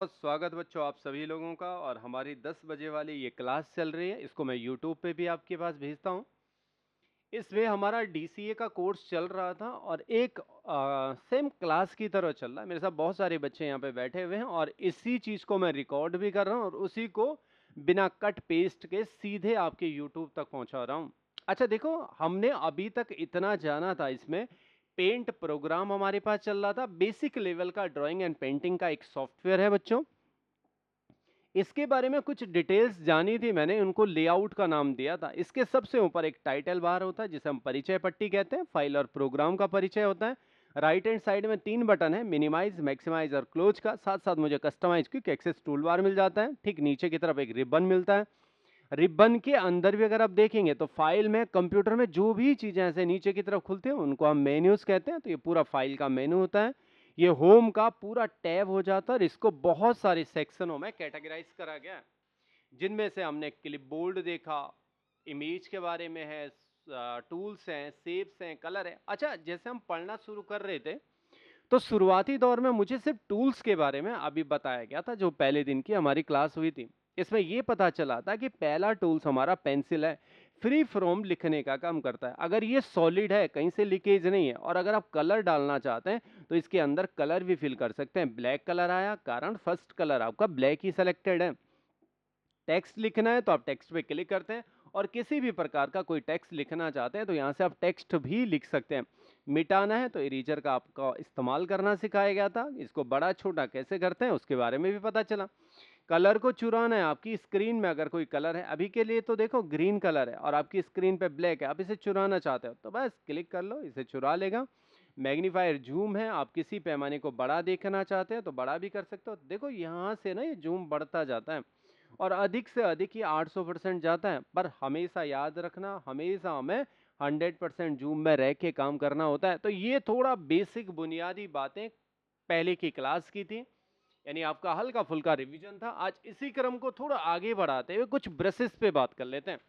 बहुत स्वागत बच्चों आप सभी लोगों का। और हमारी 10 बजे वाली ये क्लास चल रही है, इसको मैं यूट्यूब पे भी आपके पास भेजता हूँ। इसमें हमारा डीसीए का कोर्स चल रहा था और एक सेम क्लास की तरह चल रहा है। मेरे साथ बहुत सारे बच्चे यहाँ पे बैठे हुए हैं और इसी चीज़ को मैं रिकॉर्ड भी कर रहा हूँ और उसी को बिना कट पेस्ट के सीधे आपके यूट्यूब तक पहुँचा रहा हूँ। अच्छा देखो, हमने अभी तक इतना जाना था, इसमें पेंट प्रोग्राम हमारे पास चल रहा था। बेसिक लेवल का ड्राइंग एंड पेंटिंग का एक सॉफ्टवेयर है बच्चों। इसके बारे में कुछ डिटेल्स जानी थी मैंने, उनको लेआउट का नाम दिया था। इसके सबसे ऊपर एक टाइटल बार होता है जिसे हम परिचय पट्टी कहते हैं। फाइल और प्रोग्राम का परिचय होता है। राइट हैंड साइड में 3 बटन है, मिनिमाइज, मैक्सिमाइज और क्लोज का। साथ साथ मुझे customise quick access toolbar मिल जाता है। ठीक नीचे की तरफ एक रिबन मिलता है। रिबन के अंदर भी अगर आप देखेंगे तो फाइल में, कंप्यूटर में जो भी चीजें ऐसे नीचे की तरफ खुलती हैं उनको हम मेन्यूज कहते हैं। तो ये पूरा फाइल का मेनू होता है। ये होम का पूरा टैब हो जाता है और इसको बहुत सारे सेक्शनों में कैटेगराइज करा गया है, जिनमें से हमने क्लिपबोर्ड देखा, इमेज के बारे में है, टूल्स हैं, शेप्स हैं, कलर है। अच्छा, जैसे हम पढ़ना शुरू कर रहे थे तो शुरुआती दौर में मुझे सिर्फ टूल्स के बारे में अभी बताया गया था, जो पहले दिन की हमारी क्लास हुई थी। इसमें यह पता चला था कि पहला टूल्स हमारा पेंसिल है। फ्री फ्रॉम लिखने का काम करता है। अगर ये सॉलिड है, कहीं से लीकेज नहीं है, और अगर आप कलर डालना चाहते हैं तो इसके अंदर कलर भी फिल कर सकते हैं। ब्लैक कलर आया, कारण फर्स्ट कलर आपका ब्लैक ही सिलेक्टेड है। टेक्स्ट लिखना है तो आप टेक्स्ट पे क्लिक करते हैं और किसी भी प्रकार का कोई टेक्स्ट लिखना चाहते हैं तो यहाँ से आप टेक्स्ट भी लिख सकते हैं। मिटाना है तो इरेजर का आपका इस्तेमाल करना सिखाया गया था। इसको बड़ा छोटा कैसे करते हैं उसके बारे में भी पता चला। कलर को चुराना है, आपकी स्क्रीन में अगर कोई कलर है, अभी के लिए तो देखो ग्रीन कलर है और आपकी स्क्रीन पे ब्लैक है, आप इसे चुराना चाहते हो तो बस क्लिक कर लो, इसे चुरा लेगा। मैग्नीफायर जूम है, आप किसी पैमाने को बड़ा देखना चाहते हैं तो बड़ा भी कर सकते हो। देखो यहाँ से ना ये जूम बढ़ता जाता है और अधिक से अधिक ये 800% जाता है। पर हमेशा याद रखना, हमेशा हमें 100% जूम में रह के काम करना होता है। तो ये थोड़ा बेसिक बुनियादी बातें पहले की क्लास की थी, यानी आपका हल्का फुल्का रिवीजन था। आज इसी क्रम को थोड़ा आगे बढ़ाते हुए कुछ ब्रशेस पे बात कर लेते हैं।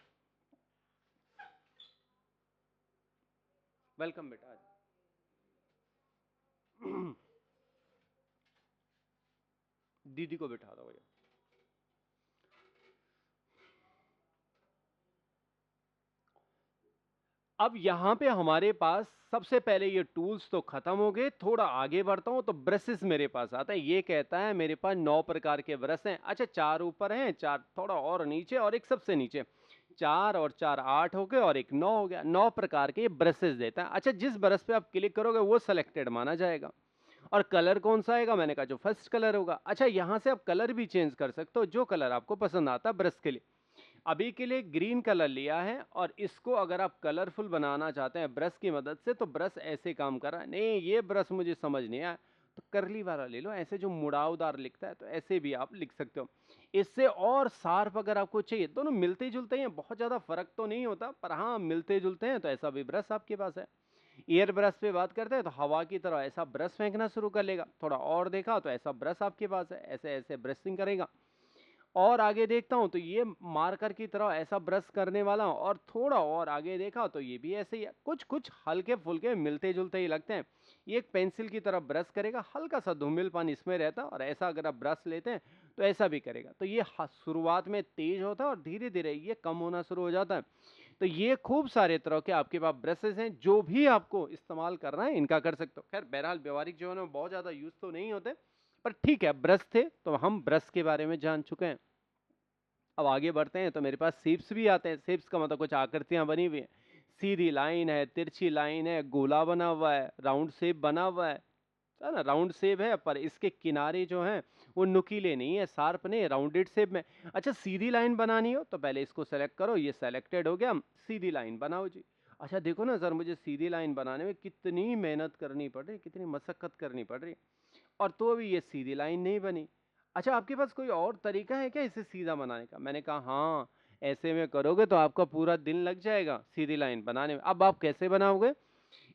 वेलकम बेटा। दीदी को बिठा दो भैया। अब यहाँ पे हमारे पास सबसे पहले ये टूल्स तो खत्म हो गए, थोड़ा आगे बढ़ता हूँ तो ब्रशेस मेरे पास आता है। ये कहता है मेरे पास 9 प्रकार के ब्रश हैं। अच्छा, 4 ऊपर हैं, 4 थोड़ा और नीचे और एक सबसे नीचे। 4 और 4 8 हो गए और एक 9 हो गया। 9 प्रकार के ब्रशेस देता है। अच्छा, जिस ब्रश पे आप क्लिक करोगे वो सिलेक्टेड माना जाएगा। और कलर कौन सा आएगा? मैंने कहा जो फर्स्ट कलर होगा। अच्छा, यहाँ से आप कलर भी चेंज कर सकते हो, जो कलर आपको पसंद आता है ब्रश के लिए। अभी के लिए ग्रीन कलर लिया है और इसको अगर आप कलरफुल बनाना चाहते हैं ब्रश की मदद से तो ब्रश ऐसे काम कर रहा है। नहीं, ये ब्रश मुझे समझ नहीं आया तो करली वाला ले लो, ऐसे जो मुड़ावदार लिखता है, तो ऐसे भी आप लिख सकते हो। इससे और शार्प अगर आपको चाहिए, दोनों मिलते जुलते हैं, बहुत ज़्यादा फर्क तो नहीं होता, पर हाँ मिलते जुलते हैं। तो ऐसा भी ब्रश आपके पास है। एयर ब्रश पे बात करते हैं तो हवा की तरह ऐसा ब्रश फेंकना शुरू कर लेगा। थोड़ा और देखा तो ऐसा ब्रश आपके पास है, ऐसे ऐसे ब्रशिंग करेगा। और आगे देखता हूं तो ये मार्कर की तरह ऐसा ब्रश करने वाला हूं, और थोड़ा और आगे देखा तो ये भी ऐसे ही है। कुछ कुछ हल्के फुल्के मिलते जुलते ही लगते हैं। ये एक पेंसिल की तरह ब्रश करेगा, हल्का सा धूमिलपन इसमें रहता है, और ऐसा अगर आप ब्रश लेते हैं तो ऐसा भी करेगा। तो ये शुरुआत में तेज होता है और धीरे धीरे ये कम होना शुरू हो जाता है। तो ये खूब सारे तरह के आपके पास ब्रशेस हैं, जो भी आपको इस्तेमाल करना है इनका कर सकते हो। खैर बहरहाल व्यवहारिक जीवन में बहुत ज़्यादा यूज तो नहीं होते, पर ठीक है, ब्रश थे तो हम ब्रश के बारे में जान चुके हैं। अब आगे बढ़ते हैं तो मेरे पास शेप्स भी आते हैं। शेप्स का मतलब कुछ आकृतियां बनी हुई हैं। सीधी लाइन है, तिरछी लाइन है, गोला बना हुआ है, राउंड शेप बना हुआ है ना। राउंड शेप है पर इसके किनारे जो हैं वो नुकीले नहीं है, शार्प नहीं, राउंडेड शेप में। अच्छा, सीधी लाइन बनानी हो तो पहले इसको सेलेक्ट करो, ये सेलेक्टेड हो गया, सीधी लाइन बनाओ जी। अच्छा देखो ना सर, मुझे सीधी लाइन बनाने में कितनी मेहनत करनी पड़ रही, कितनी मशक्कत करनी पड़ रही, और तो भी ये सीधी लाइन नहीं बनी। अच्छा, आपके पास कोई और तरीका है क्या इसे सीधा बनाने का? मैंने कहा हाँ, ऐसे में करोगे तो आपका पूरा दिन लग जाएगा सीधी लाइन बनाने में। अब आप कैसे बनाओगे?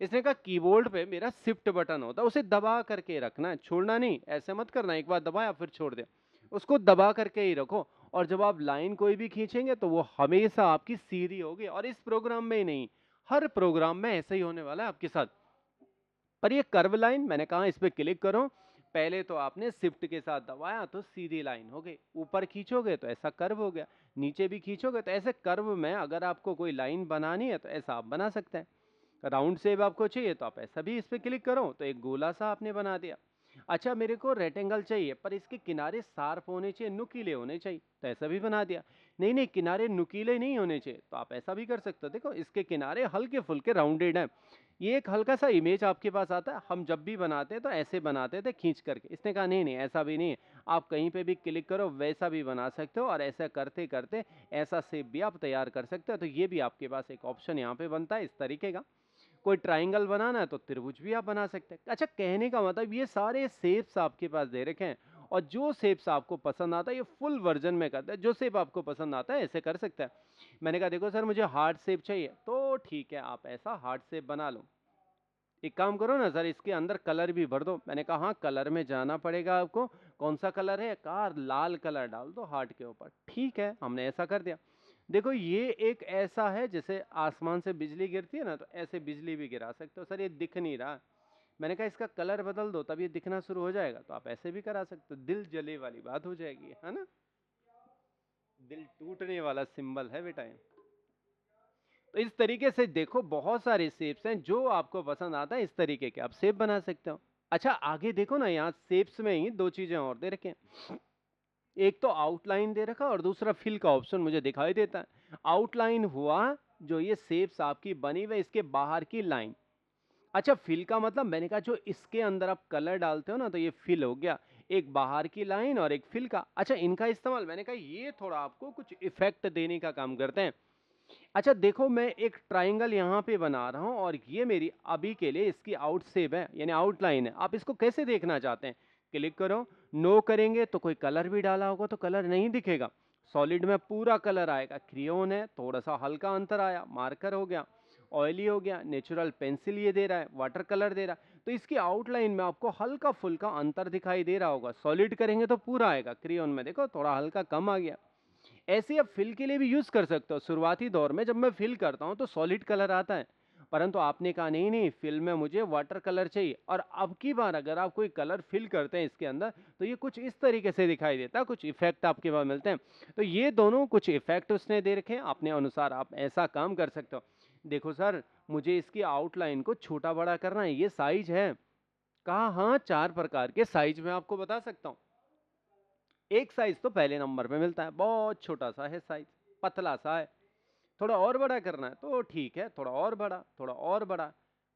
इसने कहा कीबोर्ड पे मेरा शिफ्ट बटन होता है, उसे दबा करके रखना है, छोड़ना नहीं। ऐसे मत करना एक बार दबाया फिर छोड़ दे, उसको दबा करके ही रखो। और जब आप लाइन कोई भी खींचेंगे तो वो हमेशा आपकी सीधी होगी। और इस प्रोग्राम में ही नहीं, हर प्रोग्राम में ऐसे ही होने वाला है आपके साथ। पर ये कर्व लाइन, मैंने कहा इस पे क्लिक करो, पहले तो आपने शिफ्ट के साथ दबाया तो सीधी लाइन हो गई, ऊपर खींचोगे तो ऐसा कर्व हो गया, नीचे भी खींचोगे तो ऐसे कर्व में अगर आपको कोई लाइन बनानी है तो ऐसा आप बना सकते हैं। राउंड शेप आपको चाहिए तो आप ऐसा भी इस पे क्लिक करो तो एक गोला सा आपने बना दिया। अच्छा मेरे को रेक्टेंगल चाहिए पर इसके किनारे शार्प होने चाहिए, नुकीले होने चाहिए, तो ऐसा भी बना दिया। नहीं नहीं किनारे नुकीले नहीं होने चाहिए तो आप ऐसा भी कर सकते हो। देखो इसके किनारे हल्के फुल्के राउंडेड हैं। ये एक हल्का सा इमेज आपके पास आता है, हम जब भी बनाते हैं तो ऐसे बनाते थे खींच करके। इसने कहा नहीं नहीं ऐसा भी नहीं है, आप कहीं पे भी क्लिक करो वैसा भी बना सकते हो और ऐसा करते करते ऐसा शेप भी आप तैयार कर सकते हो। तो ये भी आपके पास एक ऑप्शन यहाँ पे बनता है इस तरीके का। कोई ट्राइंगल बनाना है तो त्रिभुज भी आप बना सकते हैं। अच्छा कहने का मतलब ये सारे शेप्स आपके पास दे रखे हैं और जो शेप्स आपको पसंद आता है ये फुल वर्जन में करता है। जो शेप आपको पसंद आता है ऐसे कर सकते हैं। मैंने कहा देखो सर मुझे हार्ट शेप चाहिए, तो ठीक है आप ऐसा हार्ट शेप बना लो। एक काम करो ना सर इसके अंदर कलर भी भर दो। मैंने कहा हाँ कलर में जाना पड़ेगा आपको, कौन सा कलर है, कहा लाल कलर डाल दो हार्ट के ऊपर। ठीक है हमने ऐसा कर दिया। देखो ये एक ऐसा है जैसे आसमान से बिजली गिरती है ना, तो ऐसे बिजली भी गिरा सकते हो। सर ये दिख नहीं रहा, मैंने कहा इसका कलर बदल दो तब ये दिखना शुरू हो जाएगा, तो आप ऐसे भी करा सकते हो। दिल जले वाली बात हो जाएगी, है ना, दिल टूटने वाला सिंबल है बेटा ये। तो इस तरीके से देखो बहुत सारे शेप्स हैं, जो आपको पसंद आता है इस तरीके के आप शेप बना सकते हो। अच्छा आगे देखो ना, यहाँ शेप्स में ही दो चीजें और दे रखे हैं। एक तो आउटलाइन दे रखा और दूसरा फिल का ऑप्शन मुझे दिखाई देता है। आउटलाइन हुआ जो ये शेप्स आपकी बनी हुई इसके बाहर की लाइन। अच्छा फिल का मतलब मैंने कहा जो इसके अंदर आप कलर डालते हो ना, तो ये फिल हो गया, एक बाहर की लाइन और एक फिल का। अच्छा इनका इस्तेमाल मैंने कहा ये थोड़ा आपको कुछ इफेक्ट देने का काम करते हैं। अच्छा देखो मैं एक ट्राइंगल यहाँ पे बना रहा हूँ और ये मेरी अभी के लिए इसकी आउट शेप है यानी आउटलाइन है। आप इसको कैसे देखना चाहते हैं, क्लिक करो। नो करेंगे तो कोई कलर भी डाला होगा तो कलर नहीं दिखेगा, सॉलिड में पूरा कलर आएगा। क्रियोन है थोड़ा सा हल्का अंतर आया, मार्कर हो गया, ऑयली हो गया, नेचुरल पेंसिल ये दे रहा है, वाटर कलर दे रहा है, तो इसकी आउटलाइन में आपको हल्का फुल्का अंतर दिखाई दे रहा होगा। सॉलिड करेंगे तो पूरा आएगा, क्रियोन में देखो थोड़ा हल्का कम आ गया। ऐसे आप फिल के लिए भी यूज कर सकते हो। शुरुआती दौर में जब मैं फिल करता हूं तो सॉलिड कलर आता है, परंतु आपने कहा नहीं नहीं फिल में मुझे वाटर कलर चाहिए, और अब की बार अगर आप कोई कलर फिल करते हैं इसके अंदर तो ये कुछ इस तरीके से दिखाई देता है, कुछ इफेक्ट आपके पास मिलते हैं। तो ये दोनों कुछ इफेक्ट उसने दे रखे हैं, अपने अनुसार आप ऐसा काम कर सकते हो। देखो सर मुझे इसकी आउटलाइन को छोटा बड़ा करना है, ये साइज है। कहा हाँ 4 प्रकार के साइज में आपको बता सकता हूँ। एक साइज तो पहले नंबर पे मिलता है, बहुत छोटा सा है साइज, पतला सा है। थोड़ा और बड़ा करना है तो ठीक है, थोड़ा और बड़ा, थोड़ा और बड़ा।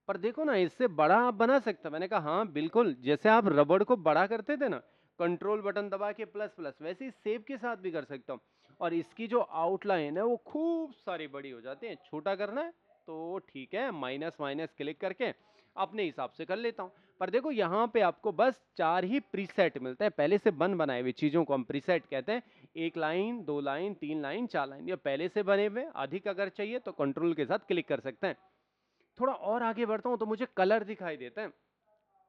पर देखो ना इससे बड़ा आप बना सकते हो। मैंने कहा हाँ बिल्कुल, जैसे आप रबड़ को बड़ा करते थे ना, कंट्रोल बटन दबा के प्लस प्लस, वैसे ही सेब के साथ भी कर सकता हूँ। और इसकी जो आउटलाइन है वो खूब सारी बड़ी हो जाती है। छोटा करना है तो ठीक है, माइनस माइनस क्लिक करके अपने हिसाब से कर लेता हूँ। पर देखो यहाँ पे आपको बस 4 ही प्रीसेट मिलते हैं, पहले से बन बनाए हुए चीजों को हम प्रीसेट कहते हैं। 1 लाइन, 2 लाइन, 3 लाइन, 4 लाइन, ये पहले से बने हुए। अधिक अगर चाहिए तो कंट्रोल के साथ क्लिक कर सकते हैं। थोड़ा और आगे बढ़ता हूं तो मुझे कलर दिखाई देते हैं,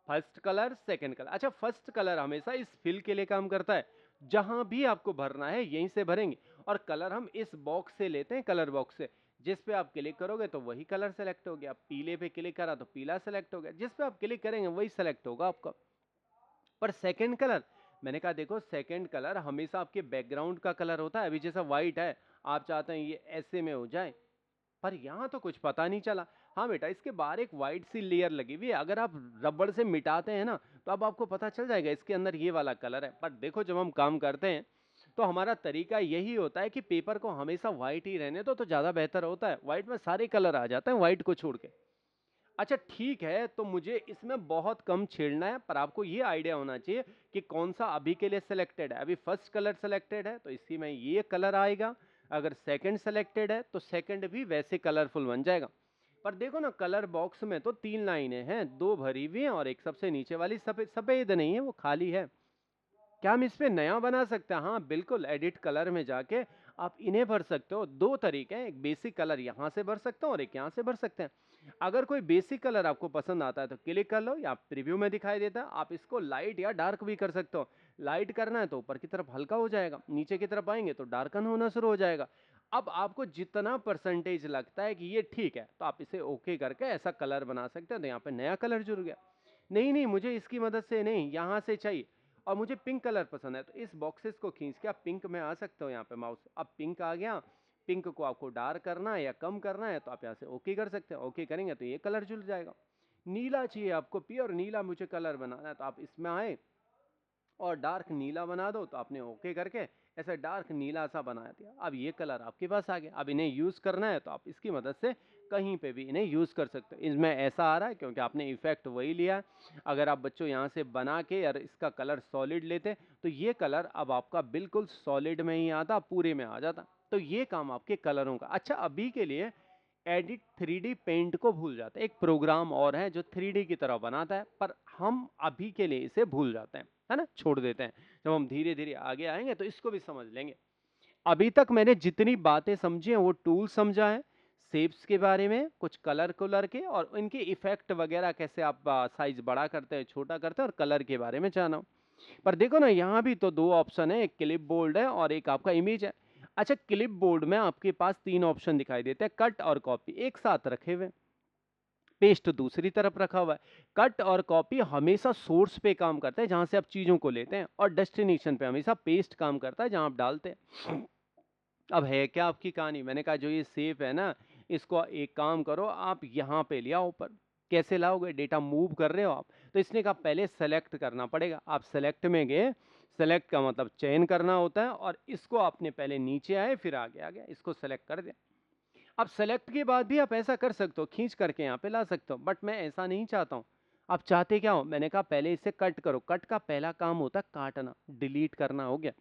फर्स्ट कलर सेकंड कलर। अच्छा फर्स्ट कलर हमेशा इस फिल के लिए काम करता है, जहां भी आपको भरना है यहीं से भरेंगे। और कलर हम इस बॉक्स से लेते हैं, कलर बॉक्स से। जिस पे आप क्लिक करोगे तो वही कलर सेलेक्ट हो गया। पीले पे क्लिक करा तो पीला सेलेक्ट हो गया, जिस पे आप क्लिक करेंगे वही सेलेक्ट होगा आपका। पर सेकंड कलर, मैंने कहा देखो सेकंड कलर हमेशा आपके बैकग्राउंड का कलर होता है। अभी जैसा व्हाइट है, आप चाहते हैं ये ऐसे में हो जाए, पर यहाँ तो कुछ पता नहीं चला। हाँ बेटा इसके बाहर एक वाइट सी लेयर लगी हुई है, अगर आप रबड़ से मिटाते हैं ना तो अब आपको पता चल जाएगा इसके अंदर ये वाला कलर है। पर देखो जब हम काम करते हैं तो हमारा तरीका यही होता है कि पेपर को हमेशा व्हाइट ही रहने दो तो ज्यादा बेहतर होता है। व्हाइट में सारे कलर आ जाते हैं व्हाइट को छोड़ के। अच्छा ठीक है, तो मुझे इसमें बहुत कम छेड़ना है, पर आपको ये आइडिया होना चाहिए कि कौन सा अभी के लिए सिलेक्टेड है। अभी फर्स्ट कलर सिलेक्टेड है तो इसी में ये कलर आएगा। अगर सेकंड सिलेक्टेड है तो सेकंड भी वैसे कलरफुल बन जाएगा। पर देखो ना कलर बॉक्स में तो 3 लाइनें हैं, 2 भरी हुई हैं और एक सबसे नीचे वाली सफेद सफेद नहीं है, वो खाली है। क्या हम इस पे नया बना सकते हैं? हाँ बिल्कुल, एडिट कलर में जाके आप इन्हें भर सकते हो। दो तरीके हैं, एक बेसिक कलर यहाँ से भर सकते हो और एक यहाँ से भर सकते हैं। अगर कोई बेसिक कलर आपको पसंद आता है तो क्लिक कर लो, या प्रीव्यू में दिखाई देता है। आप इसको लाइट या डार्क भी कर सकते हो। लाइट करना है तो ऊपर की तरफ हल्का हो जाएगा, नीचे की तरफ आएंगे तो डार्कन होना शुरू हो जाएगा। अब आपको जितना परसेंटेज लगता है कि ये ठीक है तो आप इसे ओके करके ऐसा कलर बना सकते हैं। तो यहाँ पे नया कलर जुड़ गया। नहीं नहीं, मुझे इसकी मदद से नहीं, यहाँ से चाहिए, और मुझे पिंक कलर पसंद है, तो इस बॉक्सेस को खींच के आप पिंक में आ सकते हो यहाँ पे माउस। अब पिंक आ गया, पिंक को आपको डार्क करना है या कम करना है तो आप यहाँ से ओके कर सकते हैं। ओके करेंगे तो ये कलर जुड़ जाएगा। नीला चाहिए आपको, प्योर नीला मुझे कलर बनाना है, तो आप इसमें आए और डार्क नीला बना दो, तो आपने ओके करके ऐसा डार्क नीला सा बना दिया। अब ये कलर आपके पास आ गया। अब इन्हें यूज करना है तो आप इसकी मदद से कहीं पे भी इन्हें यूज कर सकते हो। इसमें ऐसा आ रहा है क्योंकि आपने इफेक्ट वही लिया है। अगर आप बच्चों यहाँ से बना के और इसका कलर सॉलिड लेते तो ये कलर अब आपका बिल्कुल सॉलिड में ही आता, पूरे में आ जाता। तो ये काम आपके कलरों का। अच्छा, अभी के लिए एडिट 3D पेंट को भूल जाते हैं। एक प्रोग्राम और है जो 3D की तरह बनाता है, पर हम अभी के लिए इसे भूल जाते हैं, है ना, छोड़ देते हैं। जब हम धीरे धीरे आगे आएंगे तो इसको भी समझ लेंगे। अभी तक मैंने जितनी बातें समझी हैं वो टूल समझा है, शेप्स के बारे में, कुछ कलर कलर के और इनके इफेक्ट वगैरह, कैसे आप साइज बड़ा करते हैं छोटा करते हैं, और कलर के बारे में जाना। पर देखो ना, यहाँ भी तो दो ऑप्शन है, एक क्लिप बोर्ड है और एक आपका इमेज है। अच्छा, क्लिप बोर्ड में आपके पास तीन ऑप्शन दिखाई देते हैं, कट और कॉपी एक साथ रखे हुए, पेस्ट दूसरी तरफ रखा हुआ है। कट और कॉपी हमेशा सोर्स पे काम करता है जहां से आप चीजों को लेते हैं, और डेस्टिनेशन पे हमेशा पेस्ट काम करता है जहां आप डालते हैं। अब है क्या आपकी कहानी, मैंने कहा जो ये सेफ है ना, इसको एक काम करो, आप यहाँ पे ले आओ ऊपर। कैसे लाओगे, डेटा मूव कर रहे हो आप, तो इसने कहा पहले सेलेक्ट करना पड़ेगा। आप सेलेक्ट में गए, सेलेक्ट का मतलब चयन करना होता है, और इसको आपने पहले नीचे आए फिर आगे आ गया, इसको सेलेक्ट कर दिया। अब सेलेक्ट के बाद भी आप ऐसा कर सकते हो, खींच करके यहाँ पे ला सकते हो, बट मैं ऐसा नहीं चाहता हूँ। आप चाहते क्या हो, मैंने कहा पहले इसे कट करो। कट का पहला काम होता है काटना, डिलीट करना, हो गया।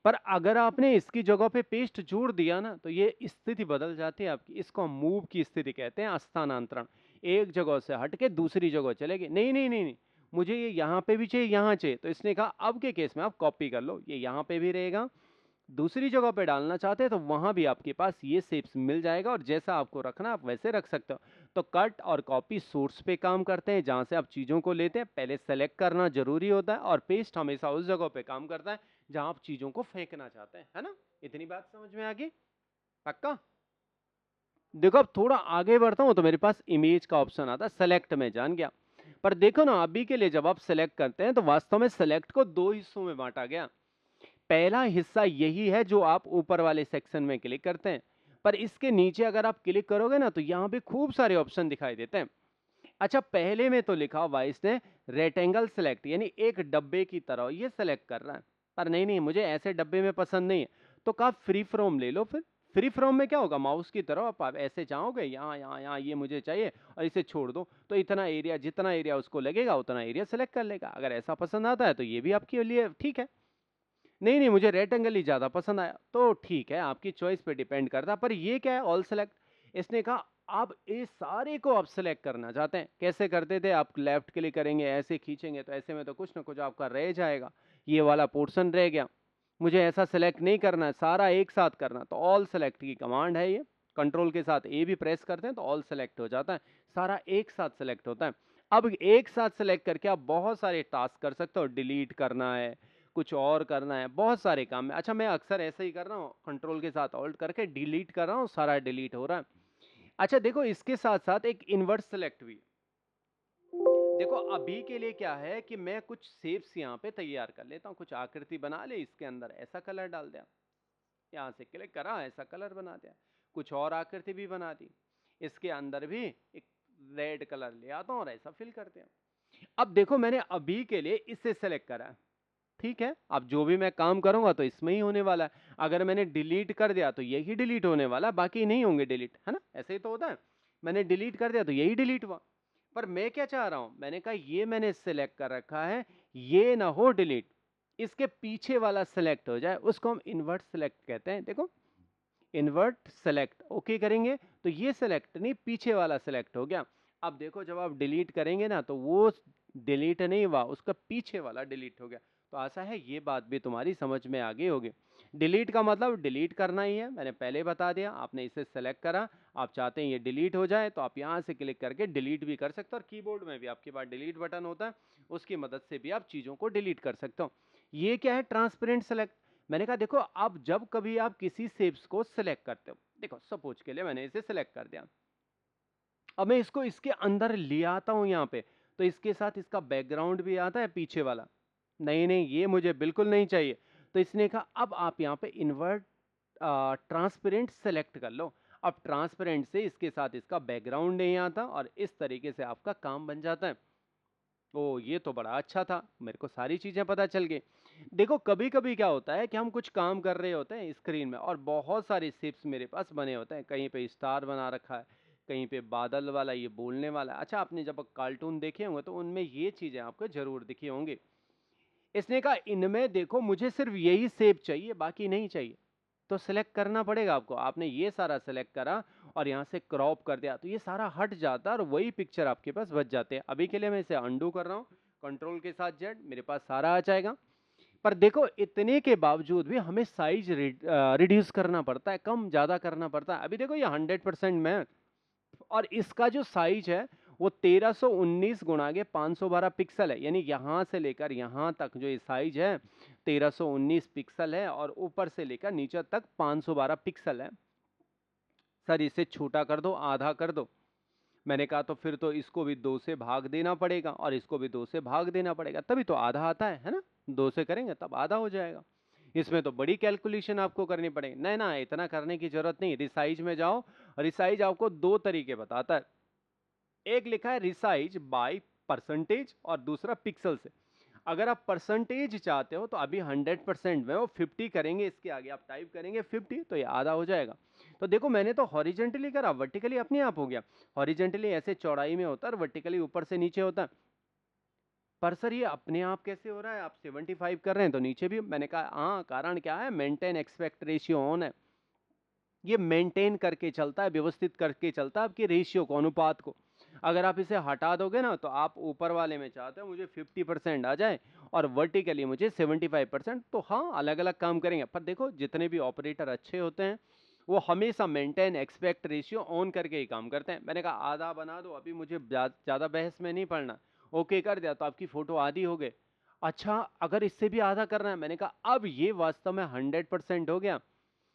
पर अगर आपने इसकी जगह पे पेस्ट जोड़ दिया ना, तो ये स्थिति बदल जाती है आपकी। इसको मूव की स्थिति कहते हैं, स्थानांतरण। एक जगह से हट के दूसरी जगह चलेगी। नहीं नहीं नहीं नहीं, मुझे ये यहाँ पे भी चाहिए, यहाँ चाहिए, तो इसने कहा अब के केस में आप कॉपी कर लो, ये यहाँ पे भी रहेगा, दूसरी जगह पे डालना चाहते हैं तो वहां भी आपके पास ये शेप्स मिल जाएगा, और जैसा आपको रखना आप वैसे रख सकते हो। तो कट और कॉपी सोर्स पे काम करते हैं जहां से आप चीजों को लेते हैं, पहले सेलेक्ट करना जरूरी होता है, और पेस्ट हमेशा उस जगह पे काम करता है जहां आप चीजों को फेंकना चाहते हैं, है ना। इतनी बात समझ में आ गई, पक्का। देखो अब थोड़ा आगे बढ़ता हूं तो मेरे पास इमेज का ऑप्शन आता है, सेलेक्ट में जान गया। पर देखो ना, अभी के लिए जब आप सेलेक्ट करते हैं तो वास्तव में सेलेक्ट को दो हिस्सों में बांटा गया। पहला हिस्सा यही है जो आप ऊपर वाले सेक्शन में क्लिक करते हैं, पर इसके नीचे अगर आप क्लिक करोगे ना तो यहाँ पे खूब सारे ऑप्शन दिखाई देते हैं। अच्छा, पहले में तो लिखा हुआ इसने रेक्टेंगल सेलेक्ट, यानी एक डब्बे की तरह ये सेलेक्ट कर रहा है। पर नहीं नहीं, मुझे ऐसे डब्बे में पसंद नहीं है, तो कहा फ्री फ्रॉम ले लो। फिर फ्री फ्रॉम में क्या होगा, माउस की तरह आप ऐसे चाहोगे, यहाँ यहाँ यहाँ ये मुझे चाहिए, और इसे छोड़ दो तो इतना एरिया, जितना एरिया उसको लगेगा उतना एरिया सेलेक्ट कर लेगा। अगर ऐसा पसंद आता है तो ये भी आपके लिए ठीक है। नहीं नहीं, मुझे रेक्टेंगल ही ज्यादा पसंद आया, तो ठीक है, आपकी चॉइस पे डिपेंड करता है। पर ये क्या है, ऑल सेलेक्ट। इसने कहा आप इस सारे को आप सेलेक्ट करना चाहते हैं। कैसे करते थे, आप लेफ्ट क्लिक करेंगे, ऐसे खींचेंगे तो ऐसे में तो कुछ ना कुछ आपका रह जाएगा, ये वाला पोर्शन रह गया। मुझे ऐसा सेलेक्ट नहीं करना है, सारा एक साथ करना, तो ऑल सेलेक्ट की कमांड है ये। कंट्रोल के साथ ए भी प्रेस करते हैं तो ऑल सेलेक्ट हो जाता है, सारा एक साथ सेलेक्ट होता है। अब एक साथ सेलेक्ट करके आप बहुत सारे टास्क कर सकते हो, डिलीट करना है, कुछ और करना है, बहुत सारे काम है। अच्छा, मैं अक्सर ऐसे ही कर रहा हूँ, कंट्रोल के साथ ऑल्ट करके डिलीट कर रहा हूँ, सारा डिलीट हो रहा है। अच्छा देखो, इसके साथ साथ एक इन्वर्स सेलेक्ट भी। देखो अभी के लिए क्या है कि मैं कुछ शेप्स यहाँ पे तैयार कर लेता हूँ, कुछ आकृति बना ले, इसके अंदर ऐसा कलर डाल दिया, यहाँ से क्लिक करा, ऐसा कलर बना दिया, कुछ और आकृति भी बना दी, इसके अंदर भी एक रेड कलर ले आता हूँ और ऐसा फिल कर दिया। अब देखो, मैंने अभी के लिए इसे सेलेक्ट करा है, ठीक है। अब जो भी मैं काम करूंगा तो इसमें ही होने वाला है। अगर मैंने डिलीट कर दिया तो यही डिलीट होने वाला है, बाकी नहीं होंगे डिलीट, है ना, ऐसे ही तो होता है। मैंने डिलीट कर दिया तो यही डिलीट हुआ। पर मैं क्या चाह रहा हूं, मैंने कहा ये मैंने सेलेक्ट कर रखा है, ये ना हो डिलीट, इसके पीछे वाला सेलेक्ट हो जाए, उसको हम इन्वर्ट सेलेक्ट कहते हैं। देखो, इन्वर्ट सेलेक्ट, ओके करेंगे तो ये सेलेक्ट नहीं, पीछे वाला सेलेक्ट हो गया। अब देखो, जब आप डिलीट करेंगे ना तो वो डिलीट नहीं हुआ, उसका पीछे वाला डिलीट हो गया। तो आशा है ये बात भी तुम्हारी समझ में आ गई होगी। डिलीट का मतलब डिलीट करना ही है, मैंने पहले बता दिया। आपने इसे सेलेक्ट करा, आप चाहते हैं ये डिलीट हो जाए, तो आप यहाँ से क्लिक करके डिलीट भी कर सकते हो, और कीबोर्ड में भी आपके पास डिलीट बटन होता है, उसकी मदद से भी आप चीज़ों को डिलीट कर सकते हो। ये क्या है, ट्रांसपेरेंट सेलेक्ट। मैंने कहा देखो, अब जब कभी आप किसी शेप्स को सिलेक्ट करते हो, देखो सपोज के लिए मैंने इसे सिलेक्ट कर दिया, अब मैं इसको इसके अंदर ले आता हूं यहाँ पे, तो तो इसके साथ इसका बैकग्राउंड भी आता है पीछे वाला। नहीं नहीं, ये मुझे बिल्कुल नहीं चाहिए। तो इसने कहा अब आप यहाँ पे इन्वर्ट ट्रांसपेरेंट सेलेक्ट कर लो। अब ट्रांसपेरेंट से इसके साथ इसका बैकग्राउंड नहीं आता और इस तरीके से आपका काम बन जाता है। ओ, ये तो बड़ा अच्छा था, मेरे को सारी चीजें पता चल गई। देखो कभी कभी क्या होता है कि हम कुछ काम कर रहे होते हैं स्क्रीन में और बहुत सारे शेप्स मेरे पास बने होते हैं, कहीं पे स्टार बना रखा है, कहीं पे बादल वाला, ये बोलने वाला। अच्छा, आपने जब कार्टून देखे होंगे तो उनमें ये चीजें आपको जरूर दिखी होंगी। इसने कहा इनमें देखो मुझे सिर्फ यही शेप चाहिए, बाकी नहीं चाहिए। तो सिलेक्ट करना पड़ेगा आपको। आपने ये सारा सिलेक्ट करा और यहाँ से क्रॉप कर दिया तो ये सारा हट जाता है और वही पिक्चर आपके पास बच जाते हैं। अभी के लिए मैं इसे अंडू कर रहा हूँ, कंट्रोल के साथ जेड, मेरे पास सारा आ जाएगा। पर देखो इतने के बावजूद भी हमें साइज रिड्यूस करना पड़ता है, कम ज्यादा करना पड़ता है। अभी देखो ये 100% में है और इसका जो साइज है वो 1319 गुणा के 512 पिक्सल है, यानी यहां से लेकर यहां तक जो ये साइज है 1319 पिक्सल है और ऊपर से लेकर नीचे तक 512 पिक्सल है। सर इसे छोटा कर दो, आधा कर दो। मैंने कहा तो फिर तो इसको भी 2 से भाग देना पड़ेगा और इसको भी 2 से भाग देना पड़ेगा, तभी तो आधा आता है ना। 2 से करेंगे तब आधा हो जाएगा। इसमें तो बड़ी कैलकुलेशन आपको करनी पड़ेगी। नहीं ना, इतना करने की जरूरत नहीं। रिसाइज में जाओ, रिसाइज आपको 2 तरीके बताता है। एक लिखा है रिसाइज बाय परसेंटेज और दूसरा पिक्सल से। अगर आप परसेंटेज चाहते हो तो अभी 100% में वो 50 करेंगे, इसके आगे आप टाइप करेंगे 50 तो ये आधा हो जाएगा। तो देखो मैंने तो हॉरिजेंटली करा, वर्टिकली अपने आप हो गया। हॉरिजेंटली ऐसे चौड़ाई में होता है और वर्टिकली ऊपर से नीचे होता है। पर सर ये अपने आप कैसे हो रहा है, आप 75 कर रहे हैं तो नीचे भी। मैंने कहा हाँ, कारण क्या है, मेंटेन एक्सपेक्ट रेशियो ऑन है। ये मेंटेन करके चलता है, व्यवस्थित करके चलता है आपके रेशियो को, अनुपात को। अगर आप इसे हटा दोगे ना तो आप ऊपर वाले में चाहते हो मुझे 50% आ जाए और वर्टिकली मुझे 75%, तो हाँ अलग अलग काम करेंगे। पर देखो जितने भी ऑपरेटर अच्छे होते हैं वो हमेशा मेंटेन एक्सपेक्ट रेशियो ऑन करके ही काम करते हैं। मैंने कहा आधा बना दो, अभी मुझे ज्यादा बहस में नहीं पड़ना। ओके कर दिया तो आपकी फोटो आधी हो गई। अच्छा, अगर इससे भी आधा करना है, मैंने कहा अब ये वास्तव में 100% हो गया।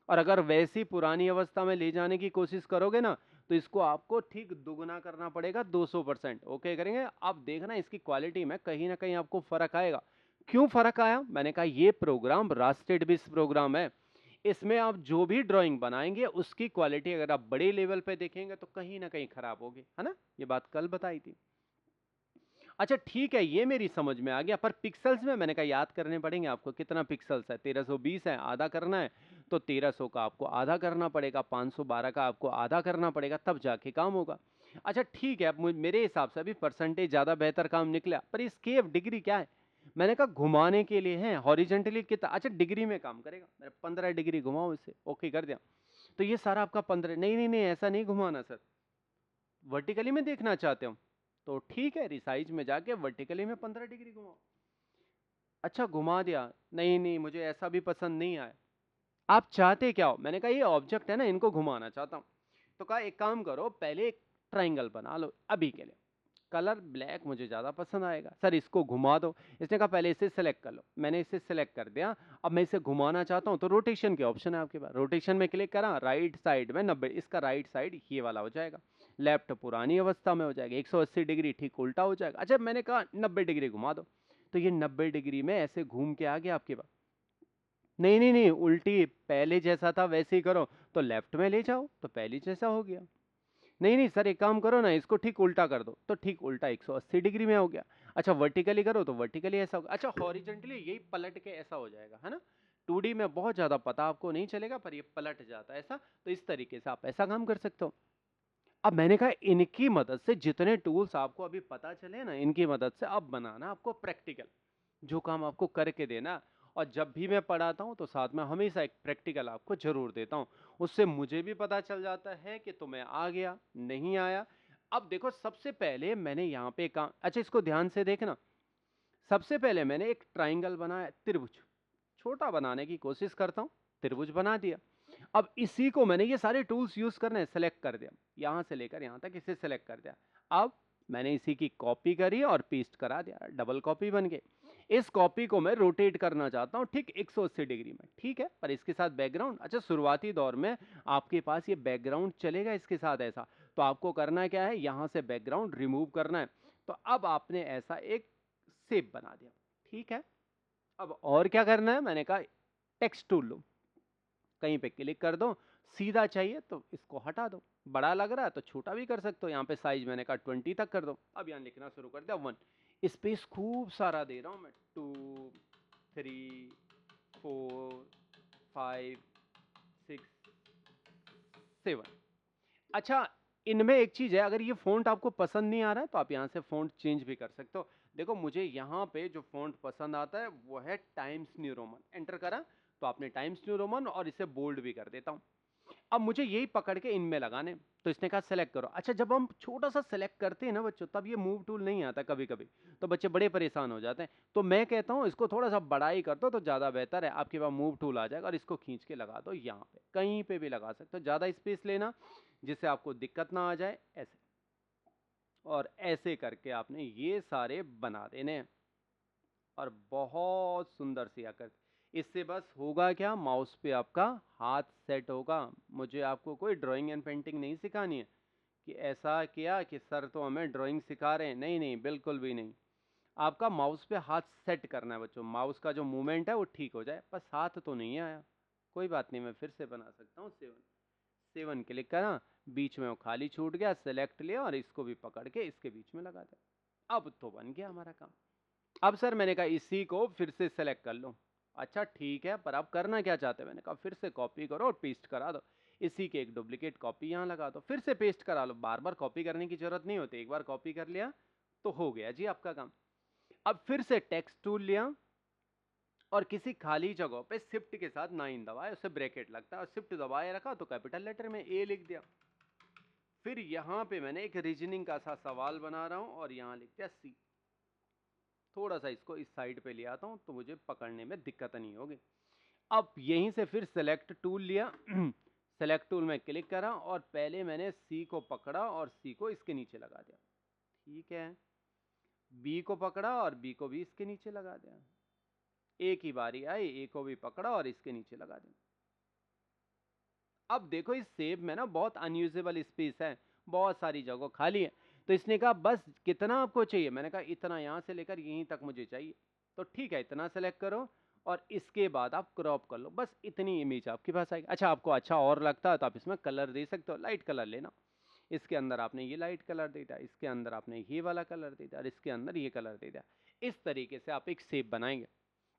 और अगर वैसी पुरानी अवस्था में ले जाने की कोशिश करोगे ना तो इसको आपको ठीक दुगना करना पड़ेगा, 200%। ओके करेंगे, अब देखना इसकी क्वालिटी में कहीं ना कहीं आपको फर्क आएगा। क्यों फर्क आया? मैंने कहा ये प्रोग्राम रास्टेड बेस्ड प्रोग्राम है। इसमें आप जो भी ड्राइंग बनाएंगे उसकी क्वालिटी अगर आप बड़े लेवल पे देखेंगे तो कहीं ना कहीं खराब होगी, है ना। ये बात कल बताई थी। अच्छा ठीक है, ये मेरी समझ में आ गया। पर पिक्सल्स में मैंने कहा याद करने पड़ेंगे आपको, कितना पिक्सल्स है, 1320 है, आधा करना है तो 1300 का आपको आधा करना पड़ेगा, 512 का आपको आधा करना पड़ेगा, तब जाके काम होगा। अच्छा ठीक है, अब मेरे हिसाब से अभी परसेंटेज ज्यादा बेहतर काम निकला। पर इसकी अब डिग्री क्या है? मैंने कहा घुमाने के लिए है, हॉरिजेंटली कितना, अच्छा डिग्री में काम करेगा। मैंने 15 डिग्री घुमाओ इसे, ओके कर दिया। तो ये सारा आपका 15, नहीं नहीं नहीं ऐसा नहीं घुमाना सर, वर्टिकली में देखना चाहते हो तो ठीक है, रिसाइज में जाके वर्टिकली में 15 डिग्री घुमाओ। अच्छा घुमा दिया, नहीं नहीं मुझे ऐसा भी पसंद नहीं आया। आप चाहते क्या हो? मैंने कहा ये ऑब्जेक्ट है ना, इनको घुमाना चाहता हूँ। तो कहा एक काम करो, पहले एक ट्राइंगल बना लो अभी के लिए, कलर ब्लैक मुझे ज्यादा पसंद आएगा। सर इसको घुमा दो। इसने कहा पहले इसे सेलेक्ट कर लो। मैंने इसे सेलेक्ट कर दिया। अब मैं इसे घुमाना चाहता हूँ तो रोटेशन के ऑप्शन है आपके पास, रोटेशन में क्लिक करा, राइट साइड में 90, इसका राइट साइड ये वाला हो जाएगा, लेफ्ट पुरानी अवस्था में हो जाएगा, 180 डिग्री ठीक उल्टा हो जाएगा। अच्छा मैंने कहा 90 डिग्री घुमा दो, तो ये 90 डिग्री में ऐसे घूम के आ गया आपके पास। नहीं नहीं नहीं, उल्टी, पहले जैसा था वैसे ही करो। तो लेफ्ट में ले जाओ तो पहले जैसा हो गया। नहीं नहीं सर एक काम करो ना, इसको ठीक उल्टा कर दो, तो ठीक उल्टा 180 डिग्री में हो गया। अच्छा वर्टिकली करो तो वर्टिकली ऐसा होगा। अच्छा हॉरिजेंटली यही पलट के ऐसा हो जाएगा, है ना। 2D में बहुत ज्यादा पता आपको नहीं चलेगा पर ये पलट जाता है ऐसा। तो इस तरीके से आप ऐसा काम कर सकते हो। अब मैंने कहा इनकी मदद से, जितने टूल्स आपको अभी पता चले ना, इनकी मदद से अब बनाना आपको प्रैक्टिकल, जो काम आपको करके देना। और जब भी मैं पढ़ाता हूँ तो साथ में हमेशा एक प्रैक्टिकल आपको जरूर देता हूँ। उससे मुझे भी पता चल जाता है कि तुम्हें आ गया नहीं आया। अब देखो सबसे पहले मैंने यहाँ पे काम, अच्छा इसको ध्यान से देखना। सबसे पहले मैंने एक ट्राइंगल बनाया, त्रिभुज, छोटा बनाने की कोशिश करता हूँ, त्रिभुज बना दिया। अब इसी को मैंने, ये सारे टूल्स यूज करने, सेलेक्ट कर दिया, यहां से लेकर यहां तक इसे सेलेक्ट कर दिया। अब मैंने इसी की कॉपी करी और पेस्ट करा दिया, डबल कॉपी बन गई। इस कॉपी को मैं रोटेट करना चाहता हूं ठीक 180 डिग्री में, ठीक है, पर इसके साथ बैकग्राउंड। अच्छा शुरुआती दौर में आपके पास ये बैकग्राउंड चलेगा इसके साथ ऐसा, तो आपको करना क्या है, यहां से बैकग्राउंड रिमूव करना है। तो अब आपने ऐसा एक शेप बना दिया, ठीक है। अब और क्या करना है, मैंने कहा टेक्स्ट टूल लो, कहीं पे क्लिक कर दो, सीधा चाहिए तो इसको हटा दो, बड़ा लग रहा है तो छोटा भी कर सकते हो, यहाँ पे साइज मैंने कहा 20 तक कर दो। अब यहाँ लिखना शुरू कर दिया 1, स्पेस खूब सारा दे रहा हूँ मैं, 2 3 4 5 6 7। अच्छा, इनमें एक चीज है, अगर ये फ़ॉन्ट आपको पसंद नहीं आ रहा है तो आप यहाँ से फ़ॉन्ट चेंज भी कर सकते हो। देखो मुझे यहाँ पे जो फ़ॉन्ट पसंद आता है वो है टाइम्स न्यू रोमन, एंटर करा तो आपने टाइम्स न्यू रोमन और इसे बोल्ड भी कर देता हूँ। अब मुझे यही पकड़ के इनमें लगाने, तो इसने कहा सेलेक्ट करो। अच्छा, जब हम छोटा सा सेलेक्ट करते हैं ना बच्चों, तब ये मूव टूल नहीं आता कभी कभी, तो बच्चे बड़े परेशान हो जाते हैं। तो मैं कहता हूँ इसको थोड़ा सा बड़ा ही कर दो तो ज़्यादा बेहतर है, आपके पास मूव टूल आ जाएगा और इसको खींच के लगा दो, यहाँ पे कहीं पे भी लगा सकते हो, ज़्यादा स्पेस लेना जिससे आपको दिक्कत ना आ जाए, ऐसे और ऐसे करके आपने ये सारे बना देने हैं और बहुत सुंदर सी आकृति। इससे बस होगा क्या, माउस पे आपका हाथ सेट होगा। मुझे आपको कोई ड्राइंग एंड पेंटिंग नहीं सिखानी है कि ऐसा किया कि सर तो हमें ड्राइंग सिखा रहे हैं, नहीं नहीं, बिल्कुल भी नहीं। आपका माउस पे हाथ सेट करना है बच्चों, माउस का जो मूवमेंट है वो ठीक हो जाए, बस हाथ तो नहीं आया, कोई बात नहीं, मैं फिर से बना सकता हूँ। 7 क्लिक करा, बीच में वो खाली छूट गया, सेलेक्ट लिया और इसको भी पकड़ के इसके बीच में लगा दिया। अब तो बन गया हमारा काम। अब सर मैंने कहा इसी को फिर से सेलेक्ट कर लो। अच्छा ठीक है, पर आप करना क्या चाहते हैं, मैंने कहा फिर से कॉपी करो और पेस्ट करा दो, इसी के एक डुप्लीकेट कॉपी यहाँ लगा दो, फिर से पेस्ट करा लो, बार बार कॉपी करने की जरूरत नहीं होती, एक बार कॉपी कर लिया तो हो गया जी आपका काम। अब फिर से टेक्स्ट टूल लिया और किसी खाली जगह पे शिफ्ट के साथ 9 दबाए, उससे ब्रैकेट लगता है, और शिफ्ट दबाए रखा तो कैपिटल लेटर में ए लिख दिया। फिर यहाँ पे मैंने एक रीजनिंग का सा सवाल बना रहा हूँ और यहाँ लिख दिया सी। थोड़ा सा इसको इस साइड पे ले आता हूँ तो मुझे पकड़ने में दिक्कत नहीं होगी। अब यहीं से फिर सेलेक्ट टूल लिया सेलेक्ट टूल में क्लिक करा और पहले मैंने सी को पकड़ा और सी को इसके नीचे लगा दिया, ठीक है। बी को पकड़ा और बी को भी इसके नीचे लगा दिया, ए की बारी आई, ए को भी पकड़ा और इसके नीचे लगा दिया। अब देखो इस सेब में ना बहुत अनयूजेबल स्पेस है, बहुत सारी जगह खाली है, तो इसने कहा बस कितना आपको चाहिए, मैंने कहा इतना, यहाँ से लेकर यहीं तक मुझे चाहिए, तो ठीक है इतना सेलेक्ट करो और इसके बाद आप क्रॉप कर लो, बस इतनी इमेज आपके पास आएगी। अच्छा आपको अच्छा और लगता है तो आप इसमें कलर दे सकते हो, लाइट कलर लेना, इसके अंदर आपने ये लाइट कलर दे दिया, इसके अंदर आपने ये वाला कलर दे दिया और इसके अंदर ये कलर दे दिया। इस तरीके से आप एक शेप बनाएंगे।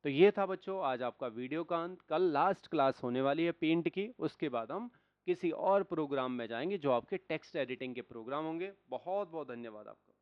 तो ये था बच्चों आज आपका वीडियो का अंत। कल लास्ट क्लास होने वाली है पेंट की, उसके बाद हम किसी और प्रोग्राम में जाएंगे जो आपके टेक्स्ट एडिटिंग के प्रोग्राम होंगे। बहुत बहुत धन्यवाद आपका।